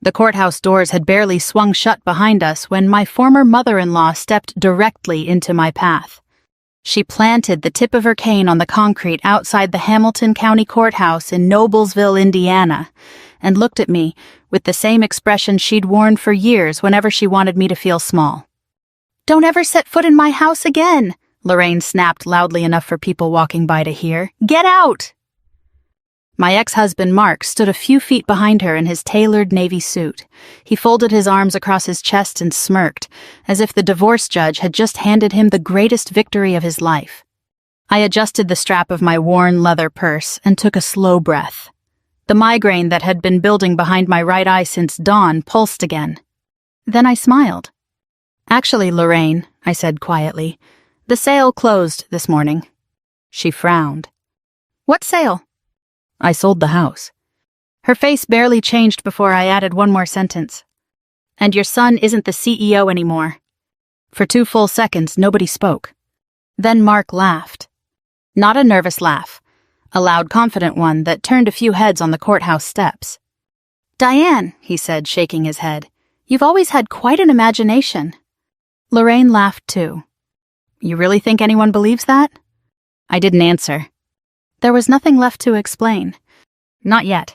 The courthouse doors had barely swung shut behind us when my former mother-in-law stepped directly into my path. She planted the tip of her cane on the concrete outside the Hamilton County Courthouse in Noblesville, Indiana, and looked at me with the same expression she'd worn for years whenever she wanted me to feel small. "Don't ever set foot in my house again," Lorraine snapped loudly enough for people walking by to hear. "Get out!" My ex-husband Mark stood a few feet behind her in his tailored navy suit. He folded his arms across his chest and smirked, as if the divorce judge had just handed him the greatest victory of his life. I adjusted the strap of my worn leather purse and took a slow breath. The migraine that had been building behind my right eye since dawn pulsed again. Then I smiled. "Actually, Lorraine," I said quietly, "the sale closed this morning." She frowned. "What sale?" "I sold the house." Her face barely changed before I added one more sentence. "And your son isn't the CEO anymore." For 2 full seconds, nobody spoke. Then Mark laughed. Not a nervous laugh, a loud, confident one that turned a few heads on the courthouse steps. "Diane," he said, shaking his head, "you've always had quite an imagination." Lorraine laughed too. "You really think anyone believes that?" I didn't answer. There was nothing left to explain. Not yet.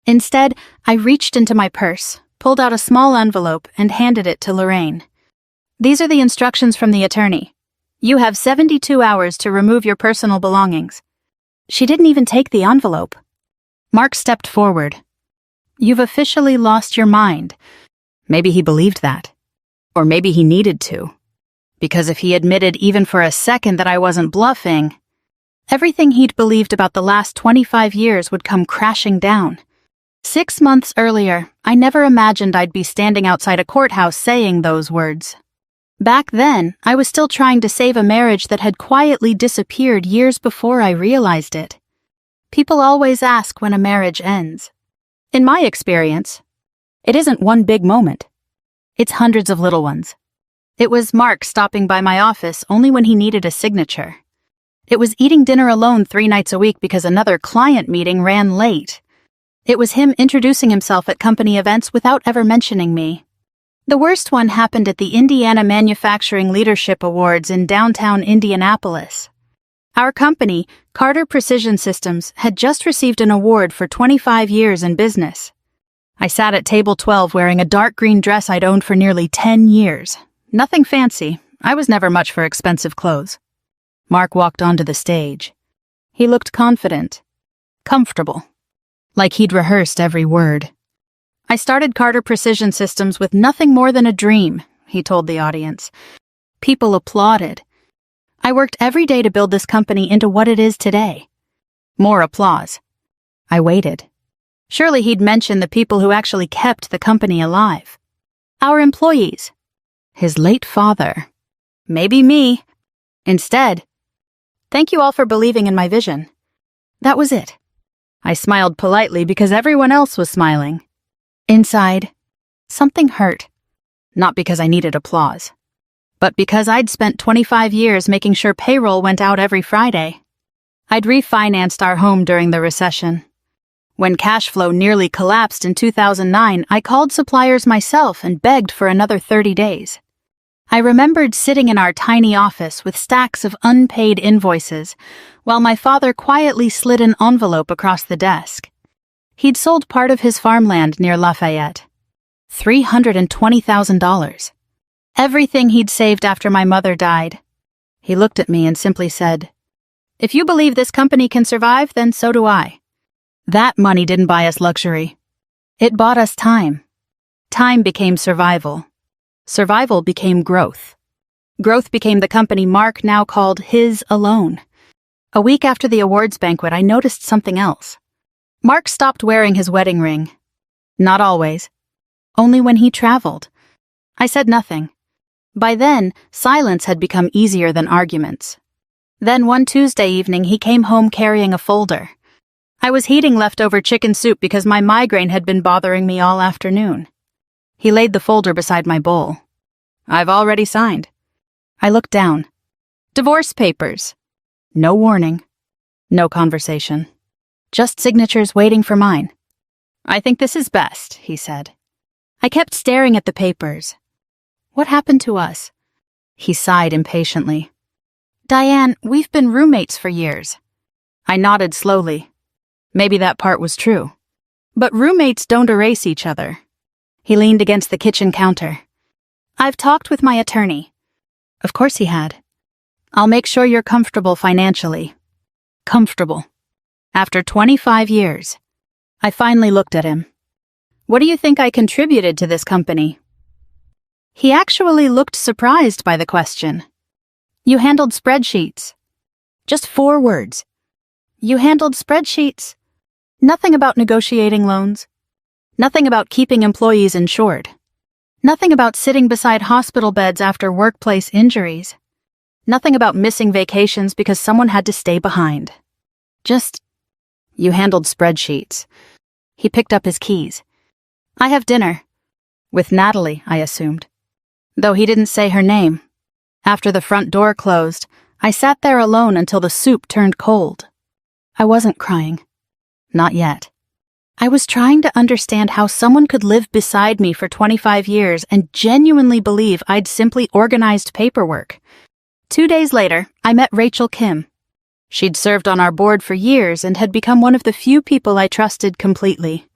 Instead, I reached into my purse, pulled out a small envelope, and handed it to Lorraine. "These are the instructions from the attorney. You have 72 hours to remove your personal belongings." She didn't even take the envelope. Mark stepped forward. "You've officially lost your mind." Maybe he believed that. Or maybe he needed to. Because if he admitted even for a second that I wasn't bluffing, everything he'd believed about the last 25 years would come crashing down. 6 months earlier, I never imagined I'd be standing outside a courthouse saying those words. Back then, I was still trying to save a marriage that had quietly disappeared years before I realized it. People always ask when a marriage ends. In my experience, it isn't one big moment. It's hundreds of little ones. It was Mark stopping by my office only when he needed a signature. It was eating dinner alone 3 nights a week because another client meeting ran late. It was him introducing himself at company events without ever mentioning me. The worst one happened at the Indiana Manufacturing Leadership Awards in downtown Indianapolis. Our company, Carter Precision Systems, had just received an award for 25 years in business. I sat at table 12 wearing a dark green dress I'd owned for nearly 10 years. Nothing fancy. I was never much for expensive clothes. Mark walked onto the stage. He looked confident, comfortable, like he'd rehearsed every word. "I started Carter Precision Systems with nothing more than a dream," he told the audience. People applauded. "I worked every day to build this company into what it is today." More applause. I waited. Surely he'd mention the people who actually kept the company alive. Our employees. His late father. Maybe me. Instead, "Thank you all for believing in my vision." That was it. I smiled politely because everyone else was smiling. Inside, something hurt. Not because I needed applause, but because I'd spent 25 years making sure payroll went out every Friday. I'd refinanced our home during the recession. When cash flow nearly collapsed in 2009, I called suppliers myself and begged for another 30 days. I remembered sitting in our tiny office with stacks of unpaid invoices, while my father quietly slid an envelope across the desk. He'd sold part of his farmland near Lafayette. $320,000. Everything he'd saved after my mother died. He looked at me and simply said, "If you believe this company can survive, then so do I." That money didn't buy us luxury. It bought us time. Time became survival. Survival became growth. Growth became the company Mark now called his alone. A week after the awards banquet, I noticed something else. Mark stopped wearing his wedding ring. Not always. Only when he traveled. I said nothing. By then, silence had become easier than arguments. Then one Tuesday evening, he came home carrying a folder. I was heating leftover chicken soup because my migraine had been bothering me all afternoon. He laid the folder beside my bowl. "I've already signed." I looked down. Divorce papers. No warning. No conversation. Just signatures waiting for mine. "I think this is best," he said. I kept staring at the papers. What happened to us? He sighed impatiently. Diane, we've been roommates for years. I nodded slowly. Maybe that part was true. But roommates don't erase each other. He leaned against the kitchen counter. I've talked with my attorney. Of course he had. I'll make sure you're comfortable financially. Comfortable. After 25 years. I finally looked at him. What do you think I contributed to this company? He actually looked surprised by the question. You handled spreadsheets. Just 4 words. You handled spreadsheets. Nothing about negotiating loans. Nothing about keeping employees insured. Nothing about sitting beside hospital beds after workplace injuries. Nothing about missing vacations because someone had to stay behind. Just, you handled spreadsheets. He picked up his keys. I have dinner. With Natalie, I assumed. Though he didn't say her name. After the front door closed, I sat there alone until the soup turned cold. I wasn't crying. Not yet. I was trying to understand how someone could live beside me for 25 years and genuinely believe I'd simply organized paperwork. 2 days later, I met Rachel Kim. She'd served on our board for years and had become one of the few people I trusted completely.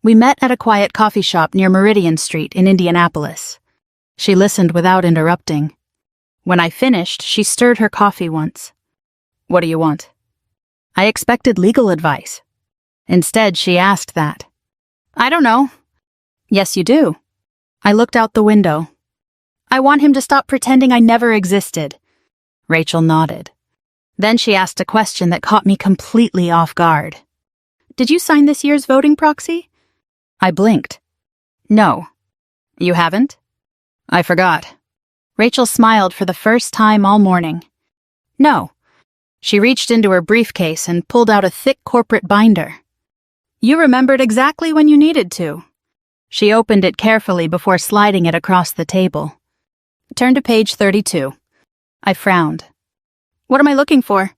We met at a quiet coffee shop near Meridian Street in Indianapolis. She listened without interrupting. When I finished, she stirred her coffee once. What do you want? I expected legal advice. Instead, she asked that. I don't know. Yes, you do. I looked out the window. I want him to stop pretending I never existed. Rachel nodded. Then she asked a question that caught me completely off guard. Did you sign this year's voting proxy? I blinked. No. You haven't? I forgot. Rachel smiled for the first time all morning. No. She reached into her briefcase and pulled out a thick corporate binder. You remembered exactly when you needed to. She opened it carefully before sliding it across the table. Turn to page 32. I frowned. What am I looking for?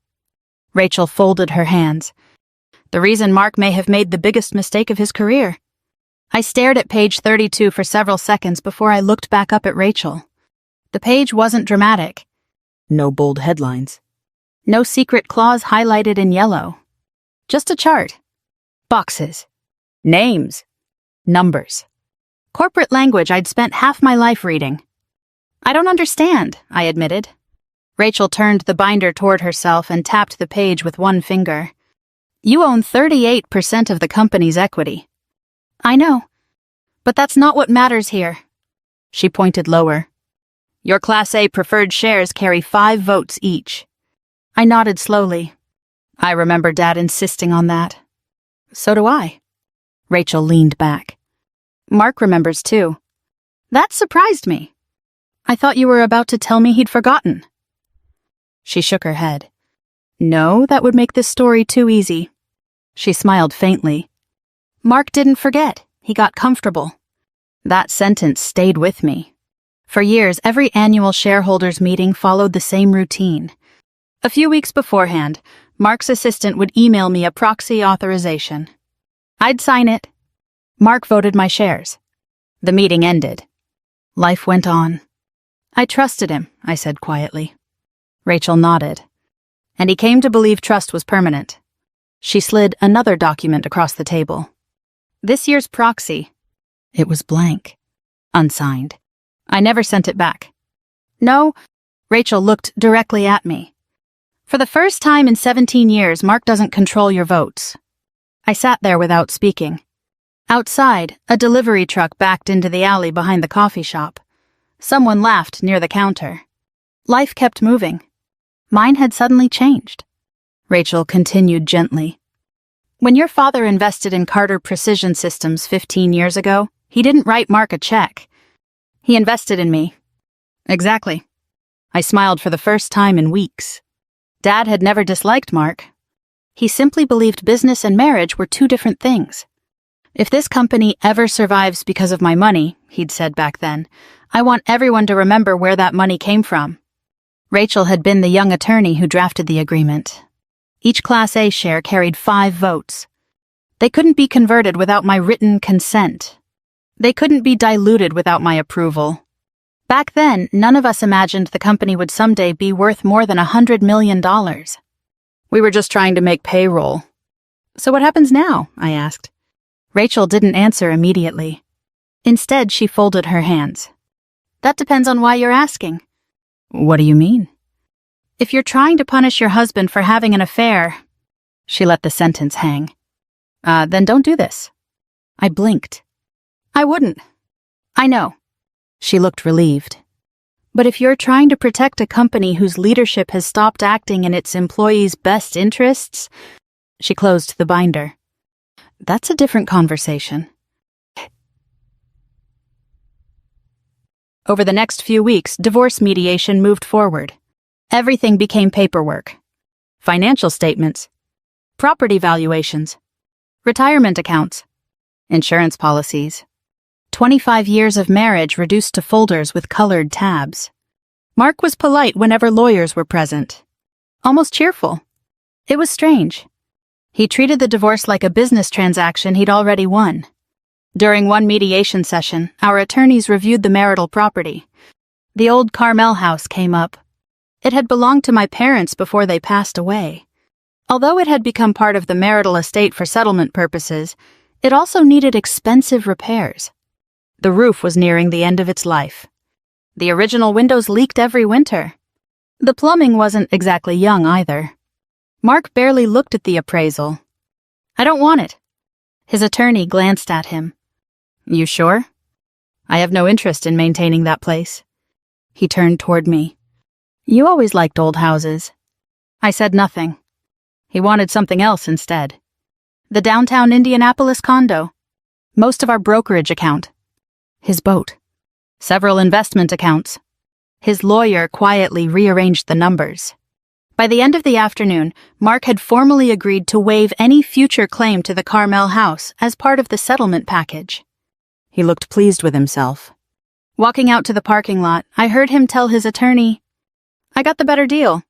Rachel folded her hands. The reason Mark may have made the biggest mistake of his career. I stared at page 32 for several seconds before I looked back up at Rachel. The page wasn't dramatic. No bold headlines. No secret clause highlighted in yellow. Just a chart. Boxes. Names. Numbers. Corporate language I'd spent half my life reading. I don't understand, I admitted. Rachel turned the binder toward herself and tapped the page with one finger. You own 38% of the company's equity. I know. But that's not what matters here. She pointed lower. Your Class A preferred shares carry 5 votes each. I nodded slowly. I remember Dad insisting on that. So do I. Rachel leaned back. Mark remembers too. That surprised me. I thought you were about to tell me he'd forgotten. She shook her head. No, that would make this story too easy. She smiled faintly. Mark didn't forget. He got comfortable. That sentence stayed with me. For years, every annual shareholders meeting followed the same routine. A few weeks beforehand, Mark's assistant would email me a proxy authorization. I'd sign it. Mark voted my shares. The meeting ended. Life went on. I trusted him, I said quietly. Rachel nodded. And he came to believe trust was permanent. She slid another document across the table. This year's proxy. It was blank. Unsigned. I never sent it back. No, Rachel looked directly at me. For the first time in 17 years, Mark doesn't control your votes. I sat there without speaking. Outside, a delivery truck backed into the alley behind the coffee shop. Someone laughed near the counter. Life kept moving. Mine had suddenly changed. Rachel continued gently. When your father invested in Carter Precision Systems 15 years ago, he didn't write Mark a check. He invested in me. Exactly. I smiled for the first time in weeks. Dad had never disliked Mark. He simply believed business and marriage were 2 different things. If this company ever survives because of my money, he'd said back then, I want everyone to remember where that money came from. Rachel had been the young attorney who drafted the agreement. Each Class A share carried 5 votes. They couldn't be converted without my written consent. They couldn't be diluted without my approval. Back then, none of us imagined the company would someday be worth more than $100 million. We were just trying to make payroll. So what happens now? I asked. Rachel didn't answer immediately. Instead, she folded her hands. That depends on why you're asking. What do you mean? If you're trying to punish your husband for having an affair, she let the sentence hang. Then don't do this. I blinked. I wouldn't. I know. She looked relieved. But if you're trying to protect a company whose leadership has stopped acting in its employees' best interests, she closed the binder. That's a different conversation. Over the next few weeks, divorce mediation moved forward. Everything became paperwork. Financial statements, property valuations, retirement accounts, insurance policies. 25 years of marriage reduced to folders with colored tabs. Mark was polite whenever lawyers were present. Almost cheerful. It was strange. He treated the divorce like a business transaction he'd already won. During one mediation session, our attorneys reviewed the marital property. The old Carmel house came up. It had belonged to my parents before they passed away. Although it had become part of the marital estate for settlement purposes, it also needed expensive repairs. The roof was nearing the end of its life. The original windows leaked every winter. The plumbing wasn't exactly young either. Mark barely looked at the appraisal. I don't want it. His attorney glanced at him. You sure? I have no interest in maintaining that place. He turned toward me. You always liked old houses. I said nothing. He wanted something else instead. The downtown Indianapolis condo. Most of our brokerage account. His boat. Several investment accounts. His lawyer quietly rearranged the numbers. By the end of the afternoon, Mark had formally agreed to waive any future claim to the Carmel house as part of the settlement package. He looked pleased with himself. Walking out to the parking lot, I heard him tell his attorney, I got the better deal.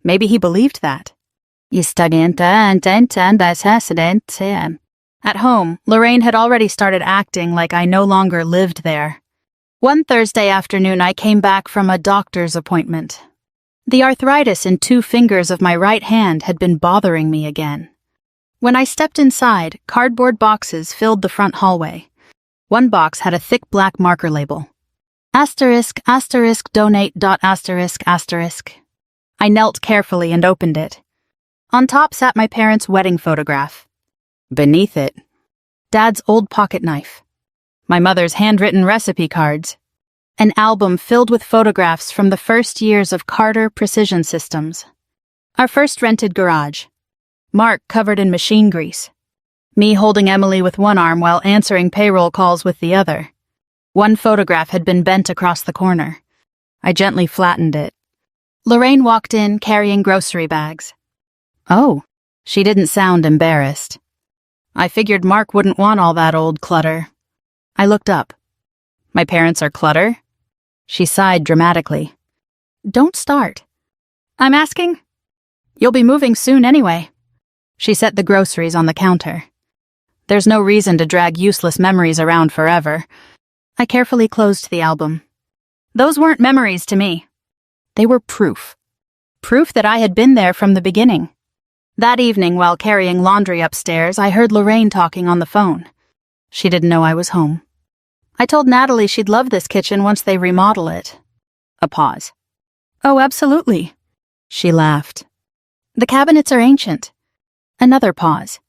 Maybe he believed that. At home, Lorraine had already started acting like I no longer lived there. One Thursday afternoon, I came back from a doctor's appointment. The arthritis in 2 fingers of my right hand had been bothering me again. When I stepped inside, cardboard boxes filled the front hallway. One box had a thick black marker label. **donate.***. I knelt carefully and opened it. On top sat my parents' wedding photograph. Beneath it, Dad's old pocket knife. My mother's handwritten recipe cards. An album filled with photographs from the first years of Carter Precision Systems. Our first rented garage. Mark covered in machine grease. Me holding Emily with one arm while answering payroll calls with the other. One photograph had been bent across the corner. I gently flattened it. Lorraine walked in carrying grocery bags. Oh, she didn't sound embarrassed. I figured Mark wouldn't want all that old clutter. I looked up. My parents are clutter? She sighed dramatically. Don't start. I'm asking? You'll be moving soon anyway. She set the groceries on the counter. There's no reason to drag useless memories around forever. I carefully closed the album. Those weren't memories to me. They were proof. Proof that I had been there from the beginning. That evening, while carrying laundry upstairs, I heard Lorraine talking on the phone. She didn't know I was home. I told Natalie she'd love this kitchen once they remodel it. A pause. Oh, absolutely. She laughed. The cabinets are ancient. Another pause.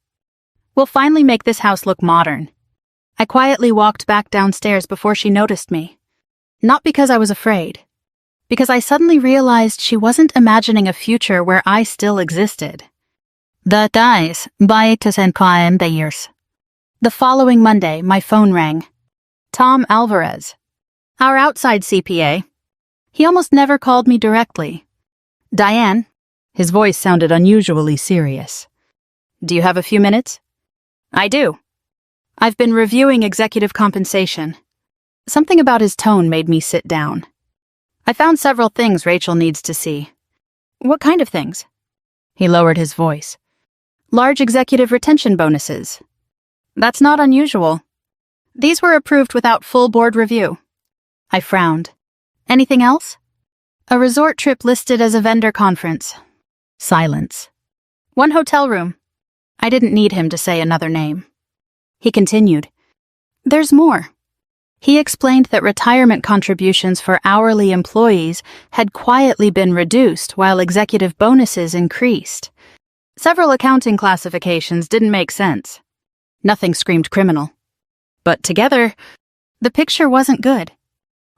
We'll finally make this house look modern. I quietly walked back downstairs before she noticed me. Not because I was afraid. Because I suddenly realized she wasn't imagining a future where I still existed. The following Monday, my phone rang. Tom Alvarez. Our outside CPA. He almost never called me directly. Diane. His voice sounded unusually serious. Do you have a few minutes? I do. I've been reviewing executive compensation. Something about his tone made me sit down. I found several things Rachel needs to see. What kind of things? He lowered his voice. Large executive retention bonuses. That's not unusual. These were approved without full board review. I frowned. Anything else? A resort trip listed as a vendor conference. Silence. One hotel room. I didn't need him to say another name. He continued. There's more. He explained that retirement contributions for hourly employees had quietly been reduced while executive bonuses increased. Several accounting classifications didn't make sense. Nothing screamed criminal. But together, the picture wasn't good.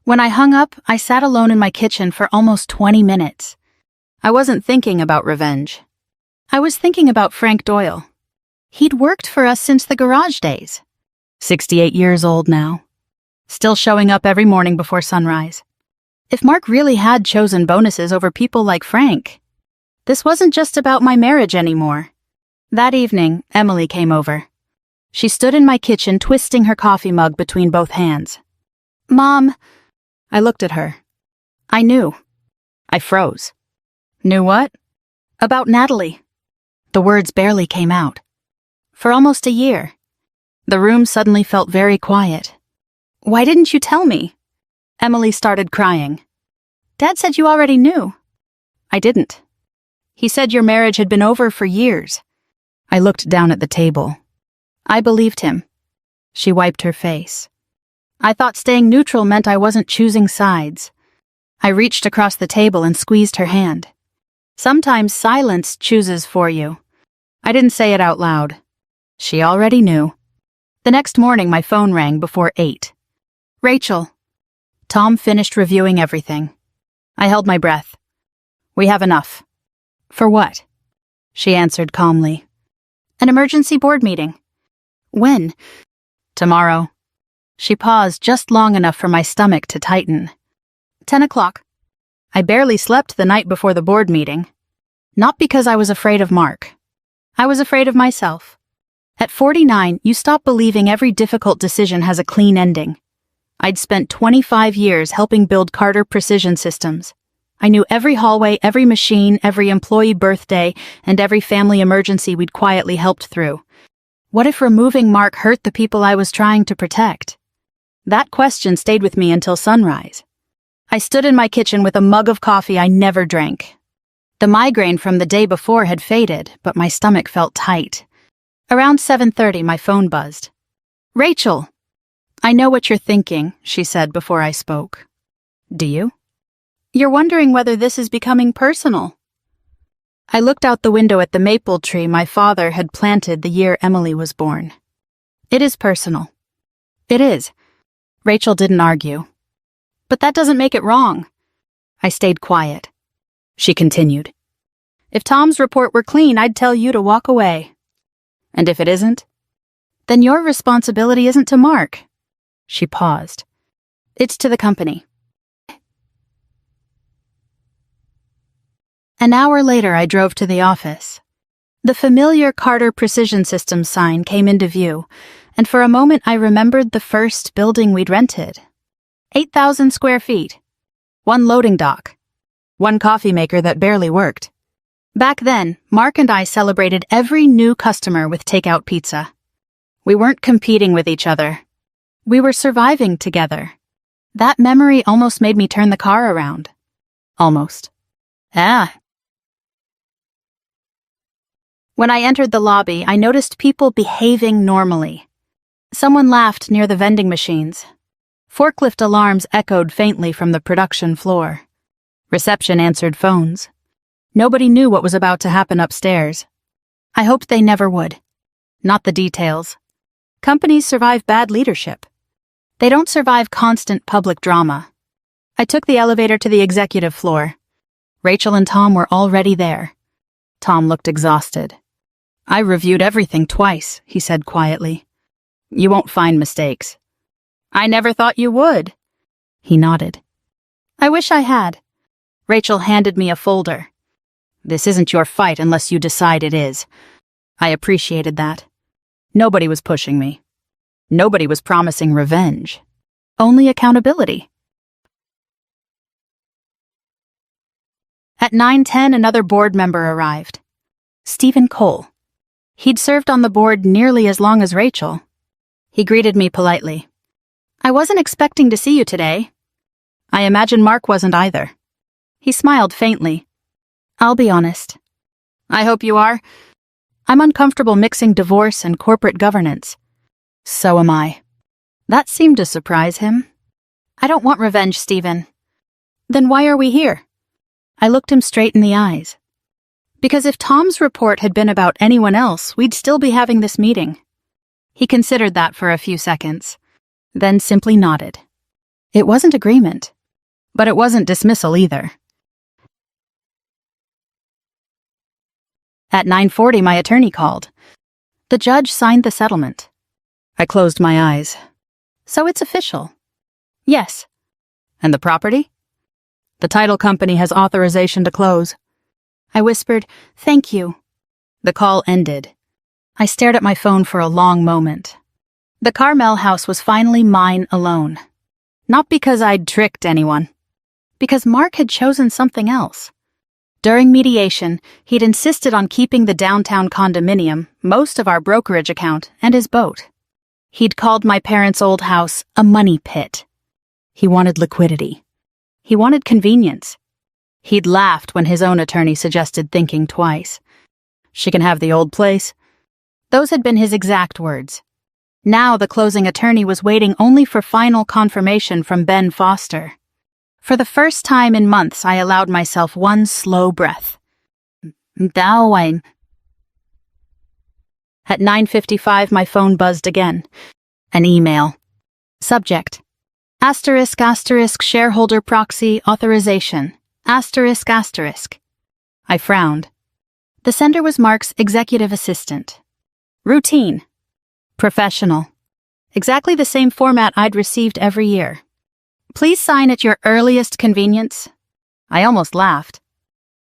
When I hung up, I sat alone in my kitchen for almost 20 minutes. I wasn't thinking about revenge. I was thinking about Frank Doyle. He'd worked for us since the garage days. 68 years old now. Still showing up every morning before sunrise. If Mark really had chosen bonuses over people like Frank, this wasn't just about my marriage anymore. That evening, Emily came over. She stood in my kitchen, twisting her coffee mug between both hands. Mom, I looked at her. I knew. I froze. Knew what? About Natalie. The words barely came out. For almost a year. The room suddenly felt very quiet. Why didn't you tell me? Emily started crying. Dad said you already knew. I didn't. He said your marriage had been over for years. I looked down at the table. I believed him. She wiped her face. I thought staying neutral meant I wasn't choosing sides. I reached across the table and squeezed her hand. Sometimes silence chooses for you. I didn't say it out loud. She already knew. The next morning my phone rang before 8. Rachel. Tom finished reviewing everything. I held my breath. We have enough. For what? She answered calmly. An emergency board meeting. When? Tomorrow. She paused just long enough for my stomach to tighten. 10 o'clock. I barely slept the night before the board meeting. Not because I was afraid of Mark. I was afraid of myself. At 49, you stop believing every difficult decision has a clean ending. I'd spent 25 years helping build Carter Precision Systems. I knew every hallway, every machine, every employee birthday, and every family emergency we'd quietly helped through. What if removing Mark hurt the people I was trying to protect? That question stayed with me until sunrise. I stood in my kitchen with a mug of coffee I never drank. The migraine from the day before had faded, but my stomach felt tight. Around 7:30, my phone buzzed. Rachel! I know what you're thinking, she said before I spoke. Do you? You're wondering whether this is becoming personal. I looked out the window at the maple tree my father had planted the year Emily was born. It is personal. It is. Rachel didn't argue. But that doesn't make it wrong. I stayed quiet. She continued. If Tom's report were clean, I'd tell you to walk away. And if it isn't? Then your responsibility isn't to Mark. She paused. It's to the company. An hour later, I drove to the office. The familiar Carter Precision Systems sign came into view, and for a moment I remembered the first building we'd rented. 8,000 square feet. One loading dock. One coffee maker that barely worked. Back then, Mark and I celebrated every new customer with takeout pizza. We weren't competing with each other. We were surviving together. That memory almost made me turn the car around. Almost. When I entered the lobby, I noticed people behaving normally. Someone laughed near the vending machines. Forklift alarms echoed faintly from the production floor. Reception answered phones. Nobody knew what was about to happen upstairs. I hoped they never would. Not the details. Companies survive bad leadership. They don't survive constant public drama. I took the elevator to the executive floor. Rachel and Tom were already there. Tom looked exhausted. I reviewed everything twice, he said quietly. You won't find mistakes. I never thought you would. He nodded. I wish I had. Rachel handed me a folder. This isn't your fight unless you decide it is. I appreciated that. Nobody was pushing me. Nobody was promising revenge. Only accountability. At 9:10, another board member arrived. Stephen Cole. He'd served on the board nearly as long as Rachel. He greeted me politely. I wasn't expecting to see you today. I imagine Mark wasn't either. He smiled faintly. I'll be honest. I hope you are. I'm uncomfortable mixing divorce and corporate governance. So am I. That seemed to surprise him. I don't want revenge, Stephen. Then why are we here? I looked him straight in the eyes. Because if Tom's report had been about anyone else, we'd still be having this meeting. He considered that for a few seconds, then simply nodded. It wasn't agreement, but it wasn't dismissal either. At 9:40, my attorney called. The judge signed the settlement. I closed my eyes. So it's official. Yes. And the property? The title company has authorization to close. I whispered, thank you. The call ended. I stared at my phone for a long moment. The Carmel house was finally mine alone. Not because I'd tricked anyone. Because Mark had chosen something else. During mediation, he'd insisted on keeping the downtown condominium, most of our brokerage account, and his boat. He'd called my parents' old house a money pit. He wanted liquidity. He wanted convenience. He'd laughed when his own attorney suggested thinking twice. She can have the old place. Those had been his exact words. Now the closing attorney was waiting only for final confirmation from Ben Foster. For the first time in months, I allowed myself one slow breath. At 9:55, my phone buzzed again. An email. Subject: *** shareholder proxy authorization. ***. I frowned. The sender was Mark's executive assistant. Routine. Professional. Exactly the same format I'd received every year. Please sign at your earliest convenience. I almost laughed.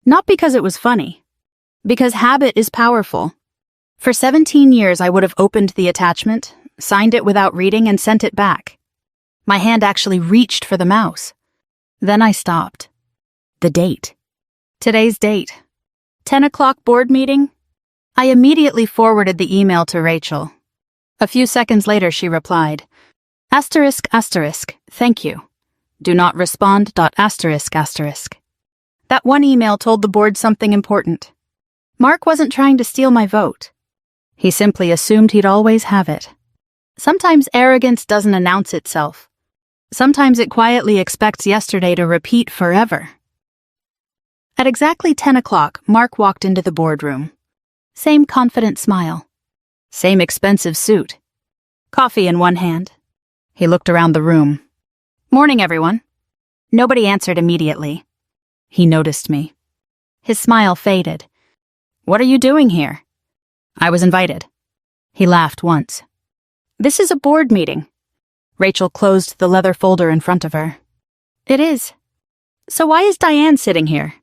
Not because it was funny. Because habit is powerful. For 17 years I would have opened the attachment, signed it without reading, and sent it back. My hand actually reached for the mouse. Then I stopped. The date. Today's date. 10 o'clock board meeting? I immediately forwarded the email to Rachel. A few seconds later she replied, ***, thank you. Do not respond. That one email told the board something important. Mark wasn't trying to steal my vote. He simply assumed he'd always have it. Sometimes arrogance doesn't announce itself. Sometimes it quietly expects yesterday to repeat forever. At exactly 10 o'clock, Mark walked into the boardroom. Same confident smile. Same expensive suit. Coffee in one hand. He looked around the room. Morning, everyone. Nobody answered immediately. He noticed me. His smile faded. What are you doing here? I was invited. He laughed once. This is a board meeting. Rachel closed the leather folder in front of her. It is. So why is Diane sitting here?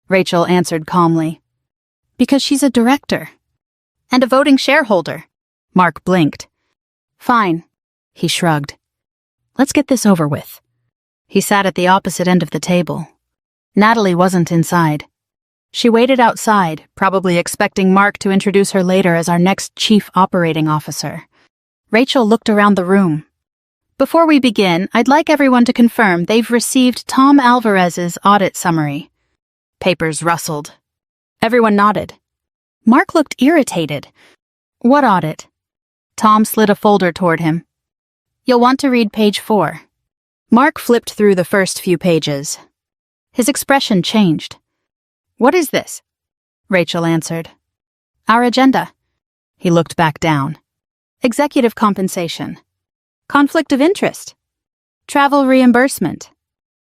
Rachel answered calmly. Because she's a director. And a voting shareholder. Mark blinked. Fine. He shrugged. Let's get this over with. He sat at the opposite end of the table. Natalie wasn't inside. She waited outside, probably expecting Mark to introduce her later as our next chief operating officer. Rachel looked around the room. Before we begin, I'd like everyone to confirm they've received Tom Alvarez's audit summary. Papers rustled. Everyone nodded. Mark looked irritated. What audit? Tom slid a folder toward him. You'll want to read page 4. Mark flipped through the first few pages. His expression changed. What is this? Rachel answered. Our agenda. He looked back down. Executive compensation. Conflict of interest. Travel reimbursement.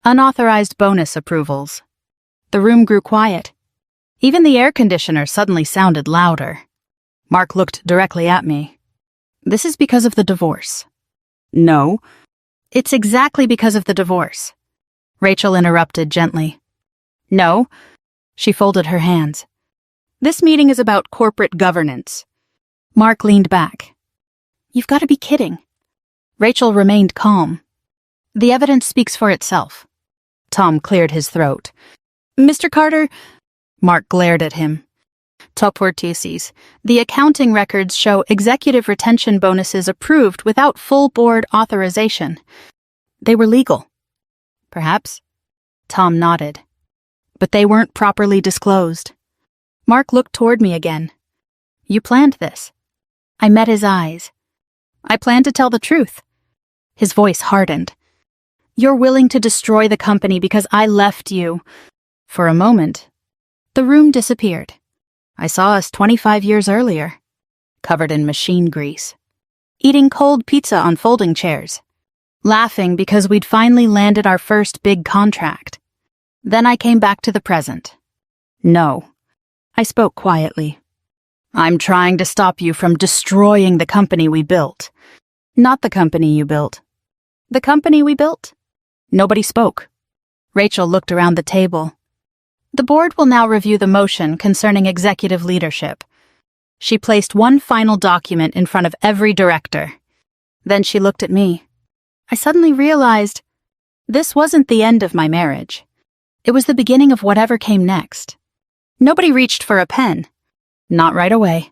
Unauthorized bonus approvals. The room grew quiet. Even the air conditioner suddenly sounded louder. Mark looked directly at me. This is because of the divorce. No. It's exactly because of the divorce. Rachel interrupted gently. No. She folded her hands. This meeting is about corporate governance. Mark leaned back. You've got to be kidding. Rachel remained calm. The evidence speaks for itself. Tom cleared his throat. Mr. Carter, Mark glared at him. Toportices. The accounting records show executive retention bonuses approved without full board authorization. They were legal. Perhaps. Tom nodded. But they weren't properly disclosed. Mark looked toward me again. You planned this. I met his eyes. I planned to tell the truth. His voice hardened. You're willing to destroy the company because I left you. For a moment, the room disappeared. I saw us 25 years earlier, covered in machine grease, eating cold pizza on folding chairs, laughing because we'd finally landed our first big contract. Then I came back to the present. No, I spoke quietly. I'm trying to stop you from destroying the company we built. Not the company you built. The company we built? Nobody spoke. Rachel looked around the table. The board will now review the motion concerning executive leadership. She placed one final document in front of every director. Then she looked at me. I suddenly realized this wasn't the end of my marriage. It was the beginning of whatever came next. Nobody reached for a pen. Not right away.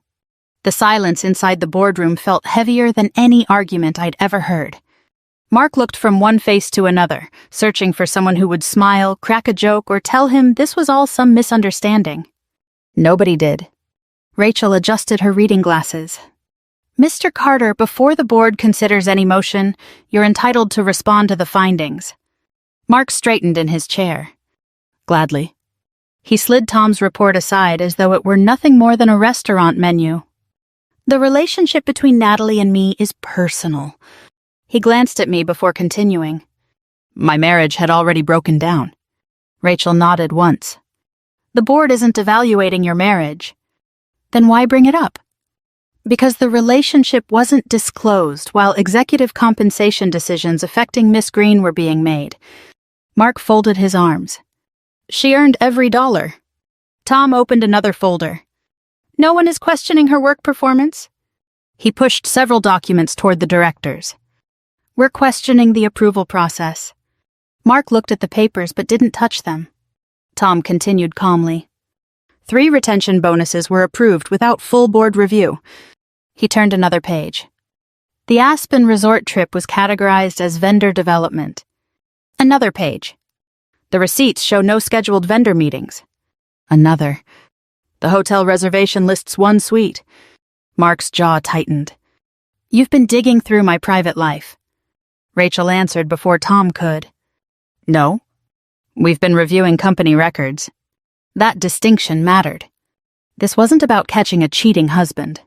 The silence inside the boardroom felt heavier than any argument I'd ever heard. Mark looked from one face to another, searching for someone who would smile, crack a joke, or tell him this was all some misunderstanding. Nobody did. Rachel adjusted her reading glasses. Mr. Carter, before the board considers any motion, you're entitled to respond to the findings. Mark straightened in his chair. Gladly. He slid Tom's report aside as though it were nothing more than a restaurant menu. The relationship between Natalie and me is personal. He glanced at me before continuing. My marriage had already broken down. Rachel nodded once. The board isn't evaluating your marriage. Then why bring it up? Because the relationship wasn't disclosed while executive compensation decisions affecting Miss Green were being made. Mark folded his arms. She earned every dollar. Tom opened another folder. No one is questioning her work performance? He pushed several documents toward the directors. We're questioning the approval process. Mark looked at the papers but didn't touch them. Tom continued calmly. 3 retention bonuses were approved without full board review. He turned another page. The Aspen resort trip was categorized as vendor development. Another page. The receipts show no scheduled vendor meetings. Another. The hotel reservation lists 1 suite. Mark's jaw tightened. You've been digging through my private life. Rachel answered before Tom could. No. We've been reviewing company records. That distinction mattered. This wasn't about catching a cheating husband.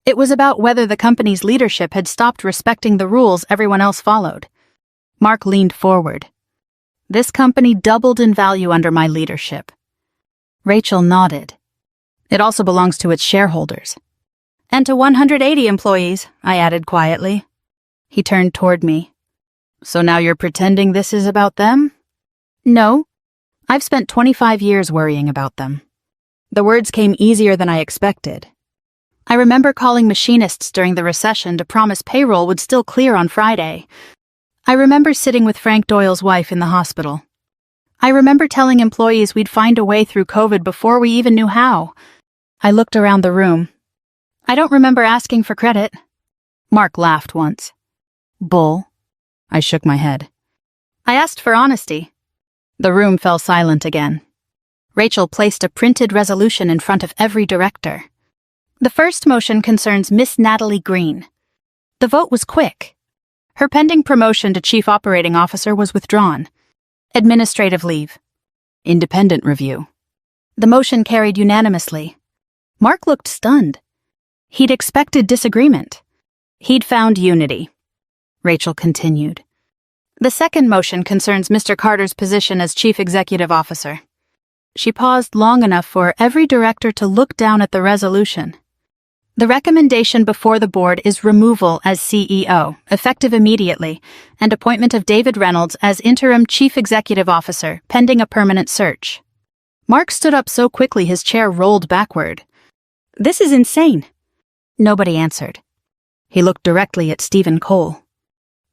It was about whether the company's leadership had stopped respecting the rules everyone else followed. Mark leaned forward. This company doubled in value under my leadership. Rachel nodded. It also belongs to its shareholders. And to 180 employees, I added quietly. He turned toward me. So now you're pretending this is about them? No. I've spent 25 years worrying about them. The words came easier than I expected. I remember calling machinists during the recession to promise payroll would still clear on Friday. I remember sitting with Frank Doyle's wife in the hospital. I remember telling employees we'd find a way through COVID before we even knew how. I looked around the room. I don't remember asking for credit. Mark laughed once. Bull. I shook my head. I asked for honesty. The room fell silent again. Rachel placed a printed resolution in front of every director. The first motion concerns Miss Natalie Green. The vote was quick. Her pending promotion to Chief Operating Officer was withdrawn. Administrative leave. Independent review. The motion carried unanimously. Mark looked stunned. He'd expected disagreement. He'd found unity. Rachel continued. The second motion concerns Mr. Carter's position as Chief Executive Officer. She paused long enough for every director to look down at the resolution. The recommendation before the board is removal as CEO, effective immediately, and appointment of David Reynolds as Interim Chief Executive Officer, pending a permanent search. Mark stood up so quickly his chair rolled backward. This is insane. Nobody answered. He looked directly at Stephen Cole.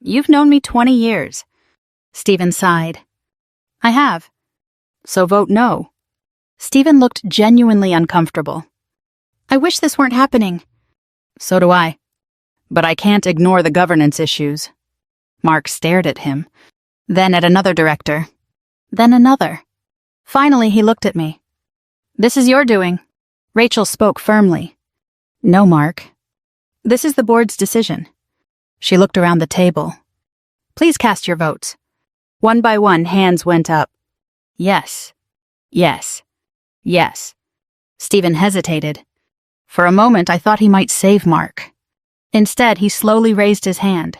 You've known me 20 years. Stephen sighed. I have. So vote no. Stephen looked genuinely uncomfortable. I wish this weren't happening. So do I. But I can't ignore the governance issues. Mark stared at him, then at another director, then another. Finally, he looked at me. This is your doing. Rachel spoke firmly. No, Mark. This is the board's decision. She looked around the table. Please cast your votes. One by one, hands went up. Yes. Yes. Yes. Stephen hesitated. For a moment, I thought he might save Mark. Instead, he slowly raised his hand.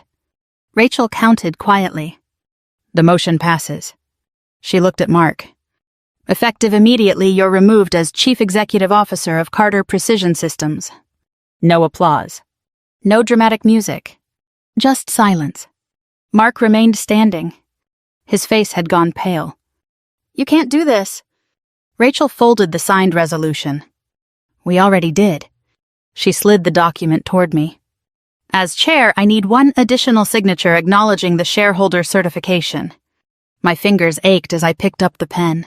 Rachel counted quietly. The motion passes. She looked at Mark. Effective immediately, you're removed as Chief Executive Officer of Carter Precision Systems. No applause. No dramatic music. Just silence. Mark remained standing. His face had gone pale. You can't do this. Rachel folded the signed resolution. We already did. She slid the document toward me. As chair, I need one additional signature acknowledging the shareholder certification. My fingers ached as I picked up the pen.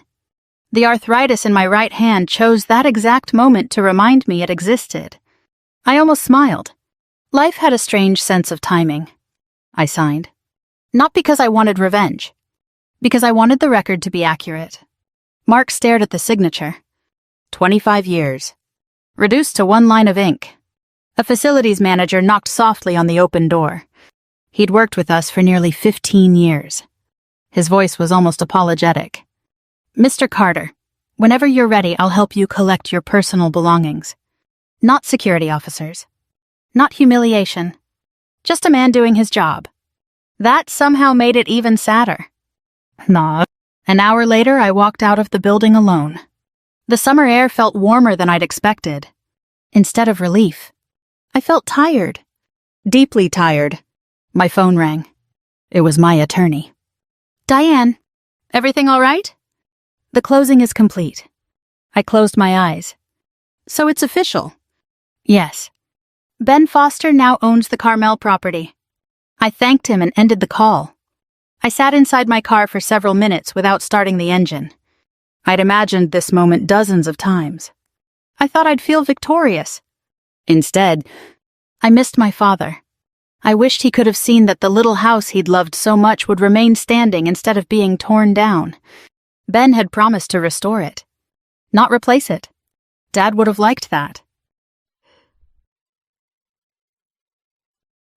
The arthritis in my right hand chose that exact moment to remind me it existed. I almost smiled. Life had a strange sense of timing. I signed. Not because I wanted revenge. Because I wanted the record to be accurate. Mark stared at the signature. 25 years. Reduced to one line of ink. A facilities manager knocked softly on the open door. He'd worked with us for nearly 15 years. His voice was almost apologetic. Mr. Carter, whenever you're ready, I'll help you collect your personal belongings. Not security officers. Not humiliation. Just a man doing his job. That somehow made it even sadder. Nah. An hour later, I walked out of the building alone. The summer air felt warmer than I'd expected. Instead of relief, I felt tired. Deeply tired. My phone rang. It was my attorney. Diane, everything all right? The closing is complete. I closed my eyes. So it's official. Yes. Ben Foster now owns the Carmel property. I thanked him and ended the call. I sat inside my car for several minutes without starting the engine. I'd imagined this moment dozens of times. I thought I'd feel victorious. Instead, I missed my father. I wished he could have seen that the little house he'd loved so much would remain standing instead of being torn down. Ben had promised to restore it, not replace it. Dad would have liked that.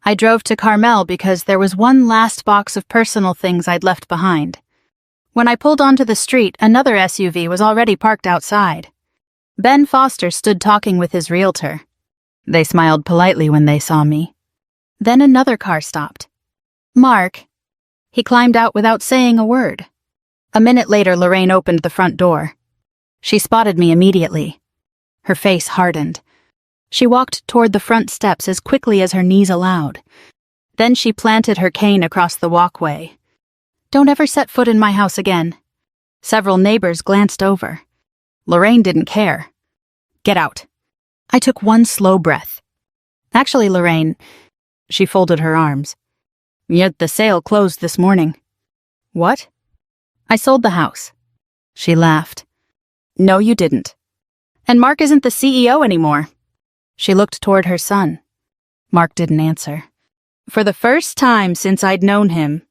I drove to Carmel because there was one last box of personal things I'd left behind. When I pulled onto the street, another SUV was already parked outside. Ben Foster stood talking with his realtor. They smiled politely when they saw me. Then another car stopped. Mark. He climbed out without saying a word. A minute later, Lorraine opened the front door. She spotted me immediately. Her face hardened. She walked toward the front steps as quickly as her knees allowed. Then she planted her cane across the walkway. Don't ever set foot in my house again. Several neighbors glanced over. Lorraine didn't care. Get out. I took one slow breath. Actually, Lorraine, she folded her arms. Yet the sale closed this morning. What? I sold the house. She laughed. No, you didn't. And Mark isn't the CEO anymore. She looked toward her son. Mark didn't answer. For the first time since I'd known him,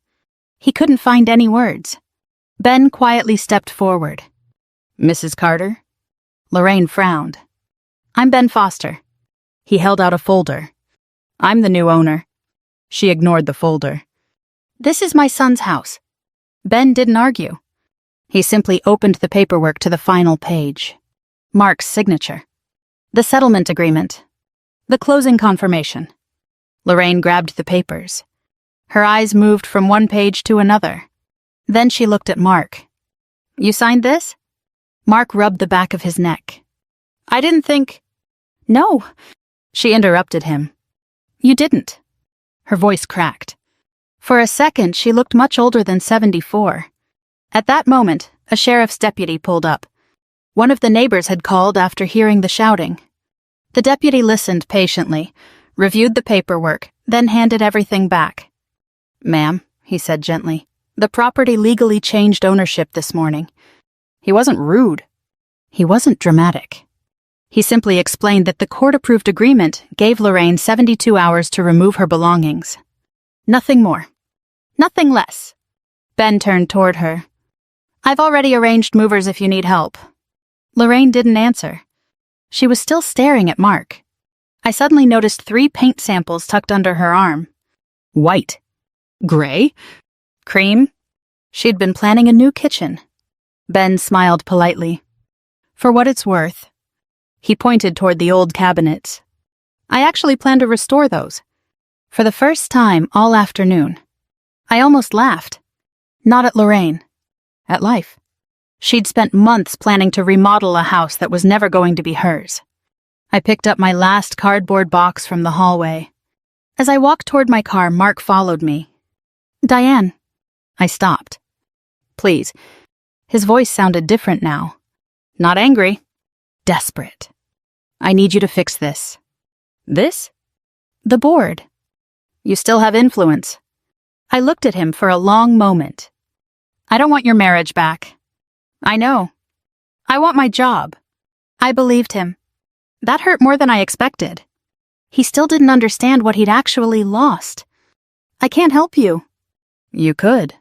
he couldn't find any words. Ben quietly stepped forward. Mrs. Carter? Lorraine frowned. I'm Ben Foster. He held out a folder. I'm the new owner. She ignored the folder. This is my son's house. Ben didn't argue. He simply opened the paperwork to the final page. Mark's signature. The settlement agreement. The closing confirmation. Lorraine grabbed the papers. Her eyes moved from one page to another. Then she looked at Mark. You signed this? Mark rubbed the back of his neck. I didn't think... No. She interrupted him. You didn't. Her voice cracked. For a second, she looked much older than 74. At that moment, a sheriff's deputy pulled up. One of the neighbors had called after hearing the shouting. The deputy listened patiently, reviewed the paperwork, then handed everything back. Ma'am, he said gently, the property legally changed ownership this morning. He wasn't rude. He wasn't dramatic. He simply explained that the court-approved agreement gave Lorraine 72 hours to remove her belongings. Nothing more. Nothing less. Ben turned toward her. I've already arranged movers if you need help. Lorraine didn't answer. She was still staring at Mark. I suddenly noticed 3 paint samples tucked under her arm. White. Gray. Cream. She'd been planning a new kitchen. Ben smiled politely. For what it's worth. He pointed toward the old cabinets. I actually plan to restore those. For the first time all afternoon. I almost laughed. Not at Lorraine. At life. She'd spent months planning to remodel a house that was never going to be hers. I picked up my last cardboard box from the hallway. As I walked toward my car, Mark followed me. Diane. I stopped. Please. His voice sounded different now. Not angry. Desperate. I need you to fix this. This? The board. You still have influence. I looked at him for a long moment. I don't want your marriage back. I know. I want my job. I believed him. That hurt more than I expected. He still didn't understand what he'd actually lost. I can't help you. You could.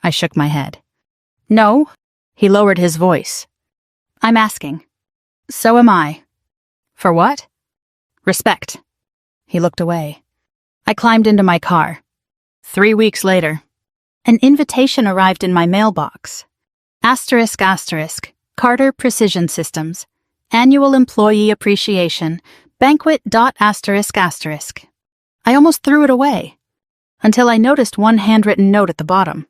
I shook my head. No. He lowered his voice. I'm asking. So am I. For what? Respect. He looked away. I climbed into my car. 3 weeks later, an invitation arrived in my mailbox. Asterisk asterisk, Carter Precision Systems, Annual Employee Appreciation, Banquet. Asterisk asterisk. I almost threw it away, until I noticed one handwritten note at the bottom.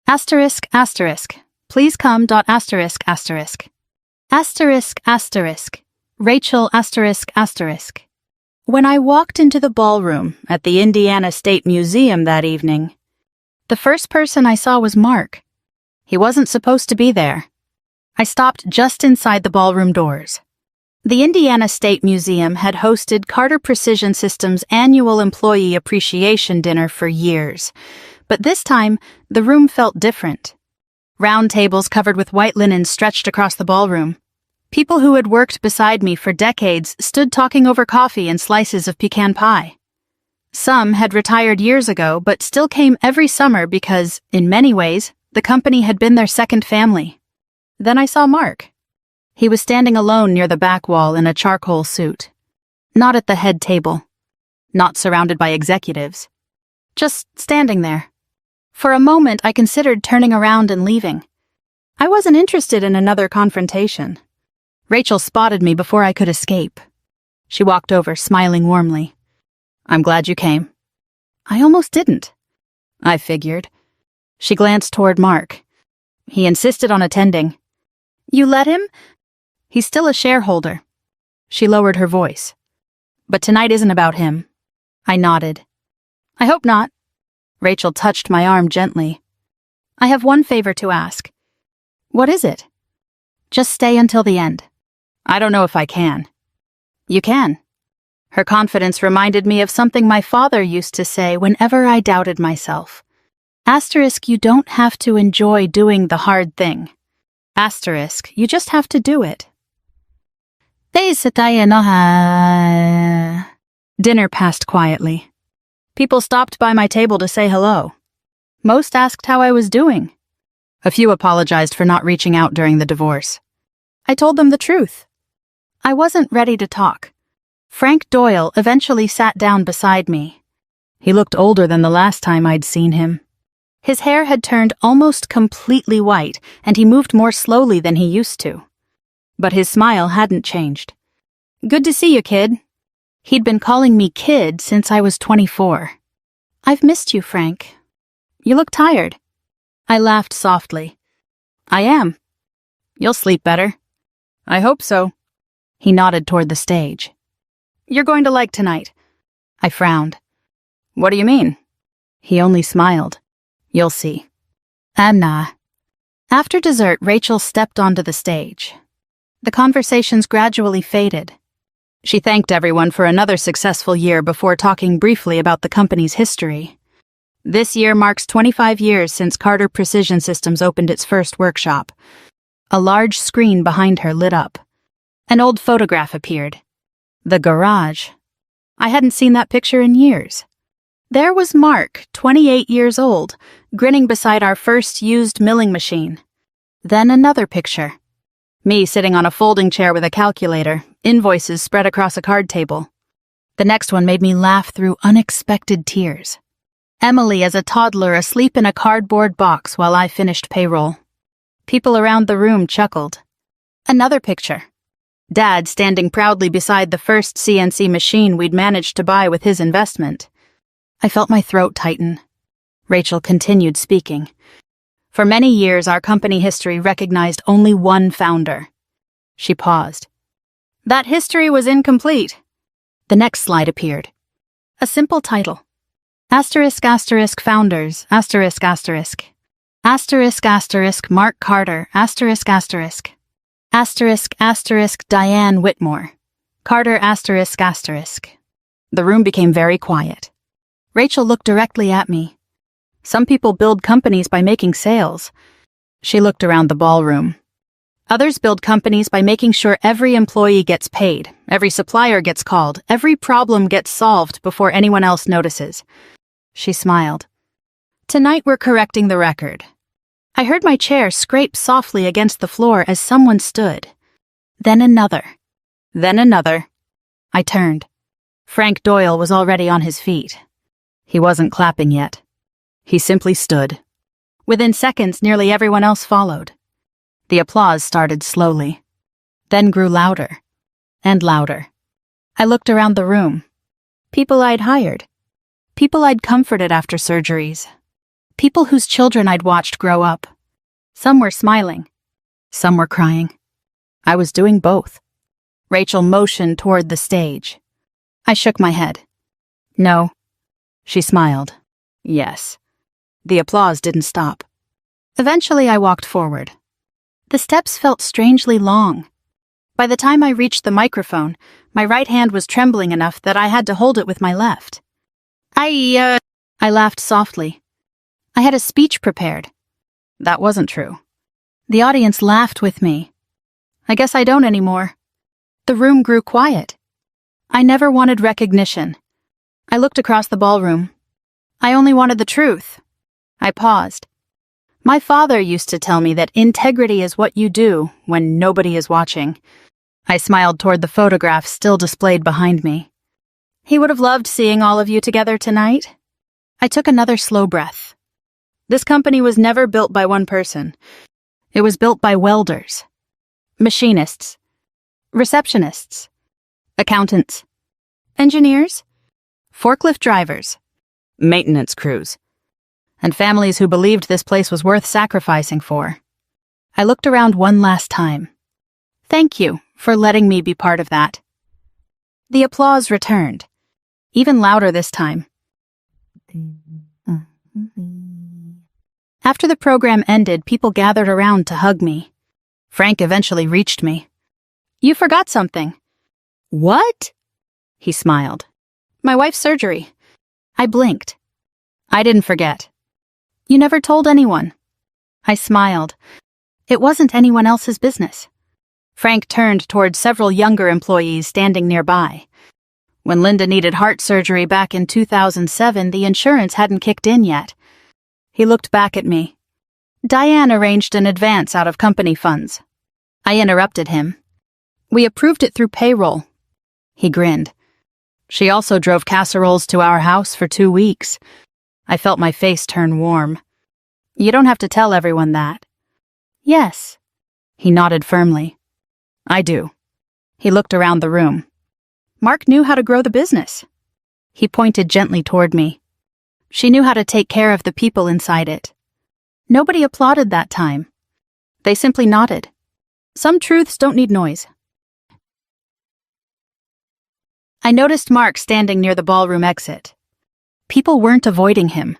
Asterisk asterisk, please come. Asterisk asterisk. Asterisk asterisk, Rachel asterisk asterisk. When I walked into the ballroom at the Indiana State Museum that evening, the first person I saw was Mark. He wasn't supposed to be there. I stopped just inside the ballroom doors. The Indiana State Museum had hosted Carter Precision Systems' annual employee appreciation dinner for years, but this time the room felt different. Round tables covered with white linen stretched across the ballroom. People who had worked beside me for decades stood talking over coffee and slices of pecan pie. Some had retired years ago, but still came every summer because, in many ways, the company had been their second family. Then I saw Mark. He was standing alone near the back wall in a charcoal suit. Not at the head table. Not surrounded by executives. Just standing there. For a moment, I considered turning around and leaving. I wasn't interested in another confrontation. Rachel spotted me before I could escape. She walked over, smiling warmly. I'm glad you came. I almost didn't. I figured. She glanced toward Mark. He insisted on attending. You let him? He's still a shareholder. She lowered her voice. But tonight isn't about him. I nodded. I hope not. Rachel touched my arm gently. I have one favor to ask. What is it? Just stay until the end. I don't know if I can. You can. Her confidence reminded me of something my father used to say whenever I doubted myself. Asterisk, you don't have to enjoy doing the hard thing. Asterisk, you just have to do it. Dinner passed quietly. People stopped by my table to say hello. Most asked how I was doing. A few apologized for not reaching out during the divorce. I told them the truth. I wasn't ready to talk. Frank Doyle eventually sat down beside me. He looked older than the last time I'd seen him. His hair had turned almost completely white, and he moved more slowly than he used to. But his smile hadn't changed. Good to see you, kid. He'd been calling me kid since I was 24. I've missed you, Frank. You look tired. I laughed softly. I am. You'll sleep better. I hope so. He nodded toward the stage. You're going to like tonight. I frowned. What do you mean? He only smiled. You'll see. Nah. After dessert, Rachel stepped onto the stage. The conversations gradually faded. She thanked everyone for another successful year before talking briefly about the company's history. This year marks 25 years since Carter Precision Systems opened its first workshop. A large screen behind her lit up. An old photograph appeared. The garage. I hadn't seen that picture in years. There was Mark, 28 years old, grinning beside our first used milling machine. Then another picture. Me sitting on a folding chair with a calculator, invoices spread across a card table. The next one made me laugh through unexpected tears. Emily as a toddler asleep in a cardboard box while I finished payroll. People around the room chuckled. Another picture. Dad standing proudly beside the first CNC machine we'd managed to buy with his investment. I felt my throat tighten. Rachel continued speaking. For many years, our company history recognized only one founder. She paused. That history was incomplete. The next slide appeared. A simple title. Asterisk asterisk founders, asterisk asterisk. Asterisk asterisk Mark Carter, asterisk asterisk. Asterisk asterisk Diane Whitmore. Carter asterisk asterisk. The room became very quiet. Rachel looked directly at me. Some people build companies by making sales. She looked around the ballroom. Others build companies by making sure every employee gets paid, every supplier gets called, every problem gets solved before anyone else notices. She smiled. Tonight we're correcting the record. I heard my chair scrape softly against the floor as someone stood. Then another. Then another. I turned. Frank Doyle was already on his feet. He wasn't clapping yet. He simply stood. Within seconds, nearly everyone else followed. The applause started slowly, then grew louder and louder. I looked around the room. People I'd hired. People I'd comforted after surgeries. People whose children I'd watched grow up. Some were smiling. Some were crying. I was doing both. Rachel motioned toward the stage. I shook my head. No. She smiled. Yes. The applause didn't stop. Eventually, I walked forward. The steps felt strangely long. By the time I reached the microphone, my right hand was trembling enough that I had to hold it with my left. I laughed softly. I had a speech prepared. That wasn't true. The audience laughed with me. I guess I don't anymore. The room grew quiet. I never wanted recognition. I looked across the ballroom. I only wanted the truth. I paused. My father used to tell me that integrity is what you do when nobody is watching. I smiled toward the photograph still displayed behind me. He would have loved seeing all of you together tonight. I took another slow breath. This company was never built by one person. It was built by welders, machinists, receptionists, accountants, engineers, forklift drivers, maintenance crews, and families who believed this place was worth sacrificing for. I looked around one last time. Thank you for letting me be part of that. The applause returned, even louder this time. After the program ended, people gathered around to hug me. Frank eventually reached me. You forgot something. What? He smiled. My wife's surgery. I blinked. I didn't forget. You never told anyone. I smiled. It wasn't anyone else's business. Frank turned toward several younger employees standing nearby. When Linda needed heart surgery back in 2007, the insurance hadn't kicked in yet. He looked back at me. Diane arranged an advance out of company funds. I interrupted him. We approved it through payroll. He grinned. She also drove casseroles to our house for 2 weeks. I felt my face turn warm. You don't have to tell everyone that. Yes. He nodded firmly. I do. He looked around the room. Mark knew how to grow the business. He pointed gently toward me. She knew how to take care of the people inside it. Nobody applauded that time. They simply nodded. Some truths don't need noise. I noticed Mark standing near the ballroom exit. People weren't avoiding him.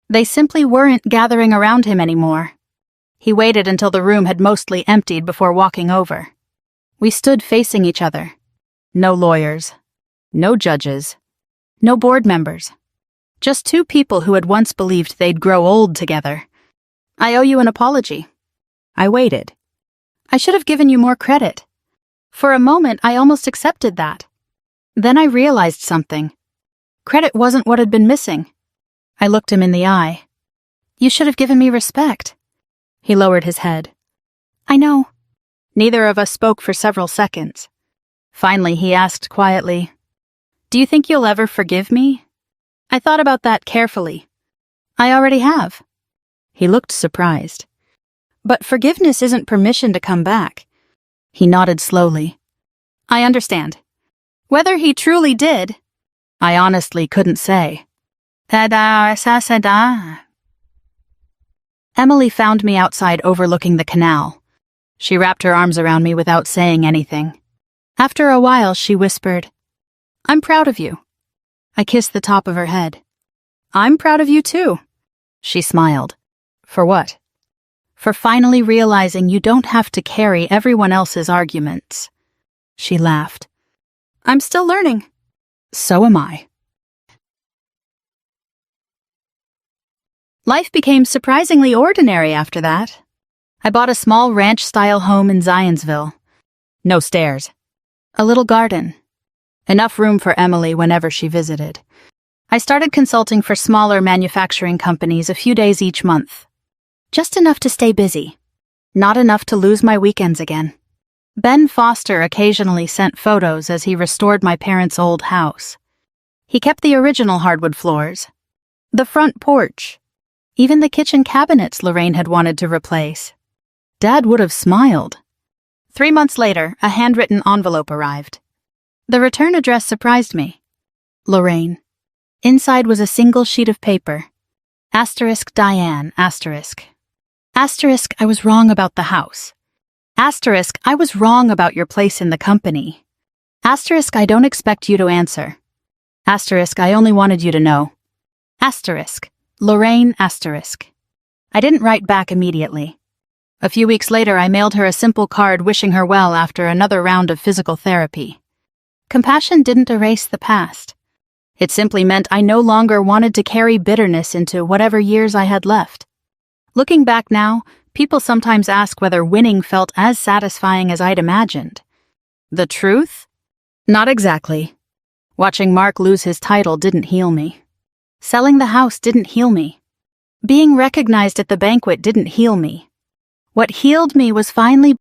They simply weren't gathering around him anymore. He waited until the room had mostly emptied before walking over. We stood facing each other. No lawyers. No judges. No board members. Just two people who had once believed they'd grow old together. I owe you an apology. I waited. I should have given you more credit. For a moment, I almost accepted that. Then I realized something. Credit wasn't what had been missing. I looked him in the eye. You should have given me respect. He lowered his head. I know. Neither of us spoke for several seconds. Finally, he asked quietly, Do you think you'll ever forgive me? I thought about that carefully. I already have. He looked surprised. But forgiveness isn't permission to come back. He nodded slowly. I understand. Whether he truly did, I honestly couldn't say. Emily found me outside overlooking the canal. She wrapped her arms around me without saying anything. After a while, she whispered, I'm proud of you. I kissed the top of her head. I'm proud of you too. She smiled. For what? For finally realizing you don't have to carry everyone else's arguments. She laughed. I'm still learning. So am I. Life became surprisingly ordinary after that. I bought a small ranch-style home in Zionsville. No stairs. A little garden. Enough room for Emily whenever she visited. I started consulting for smaller manufacturing companies a few days each month. Just enough to stay busy. Not enough to lose my weekends again. Ben Foster occasionally sent photos as he restored my parents' old house. He kept the original hardwood floors. The front porch. Even the kitchen cabinets Lorraine had wanted to replace. Dad would have smiled. 3 months later, a handwritten envelope arrived. The return address surprised me. Lorraine. Inside was a single sheet of paper. Asterisk Diane, asterisk. Asterisk, I was wrong about the house. Asterisk, I was wrong about your place in the company. Asterisk, I don't expect you to answer. Asterisk, I only wanted you to know. Asterisk, Lorraine, asterisk. I didn't write back immediately. A few weeks later, I mailed her a simple card wishing her well after another round of physical therapy. Compassion didn't erase the past. It simply meant I no longer wanted to carry bitterness into whatever years I had left. Looking back now, people sometimes ask whether winning felt as satisfying as I'd imagined. The truth? Not exactly. Watching Mark lose his title didn't heal me. Selling the house didn't heal me. Being recognized at the banquet didn't heal me. What healed me was finally